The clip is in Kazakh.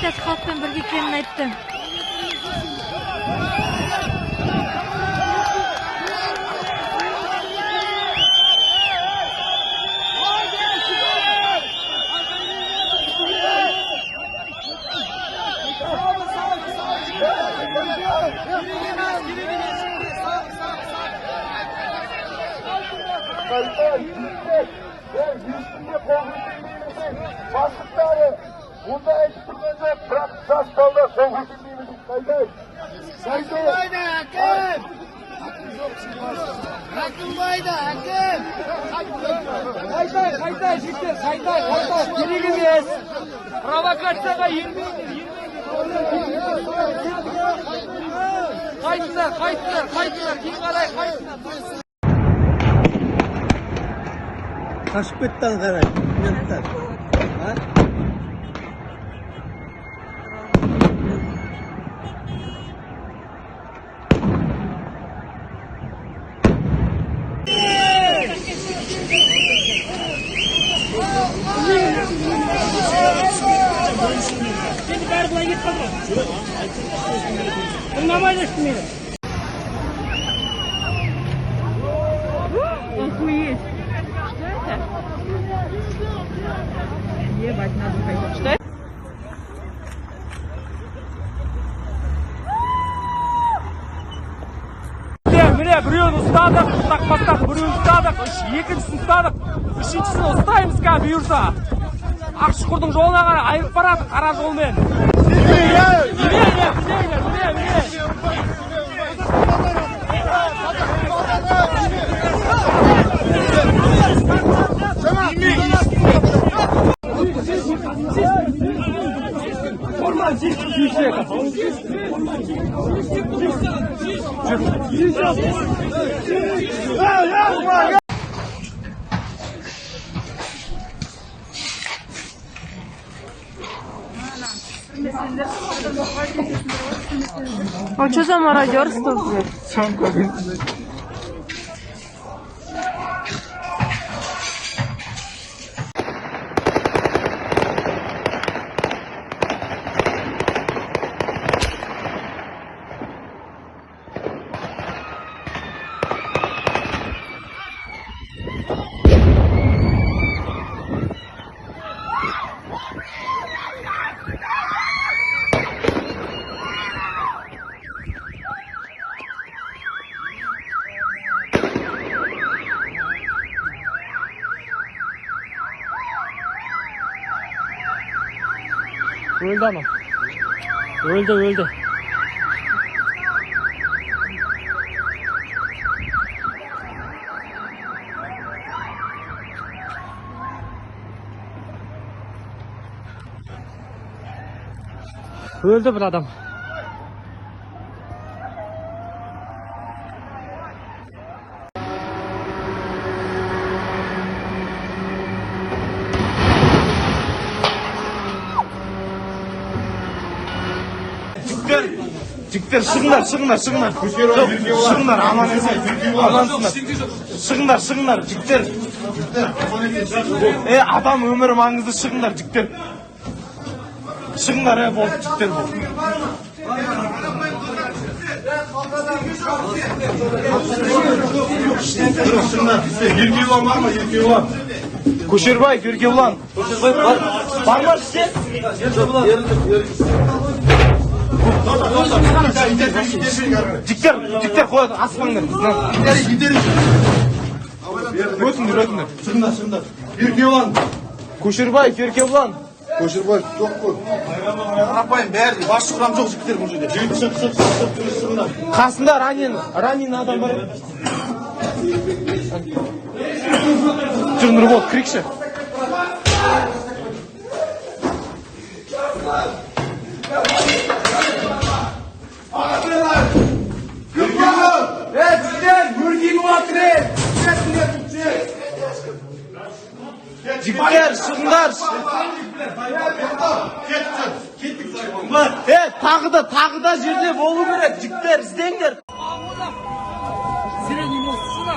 партиясы халықпен бірге екенін айтты. Başlıkları burada eksiklerinde bırakacağız kaldı. Soğuk ettiğimiz kaydı. Hakkımbaydı hakkım. Hakkımbaydı hakkım. Kayday жігіттер, кайдай, керек емес. Провокацияға ермейді. Қайтыңдар, кейін қарай қайтыңдар. Қашып кетті қарай, менттер. Şimdi bari bulay git bakalım. Bunlamayla üstüne. Охуеть. Что это? Ебать, надо пойти. Что это? Міне біреуін ұстадық, ұстақпақтақ біреуін ұстадық, екіншісін ұстадық, үшіншісін ұстаймыз қа бұйырса. Ақшұқырдың жолына қарай айырып барады қара жолмен. А что за мародерство, блядь? Öldü anam. Öldü. Öldü bir adam. Жігіттер, шығыңдар, амансыңдар, жігіттер. Адам өмірі маңызды, шығыңдар, жігіттер. Шығыңдар, болды, жігіттер болды. Еркеулан бар ма, Еркеулан? Көшербай, Еркеулан. Бар ма сізде? Жігіттер қояды, аспаңдар. Өтіңдер. Шығыңдар. Еркеулан. Көшербай, Еркеулан. Көшербай жоқ қой. Қарапайым бәрі, бас шықырам жоқ жігіттер бұл жерде. Қасында ранен адам бар. Жүріңдер болды, кірекші. Жігіттер, шығыңдар. Тағы да жерде болу керек. Жігіттер, іздеңдер. Средний мост сюда.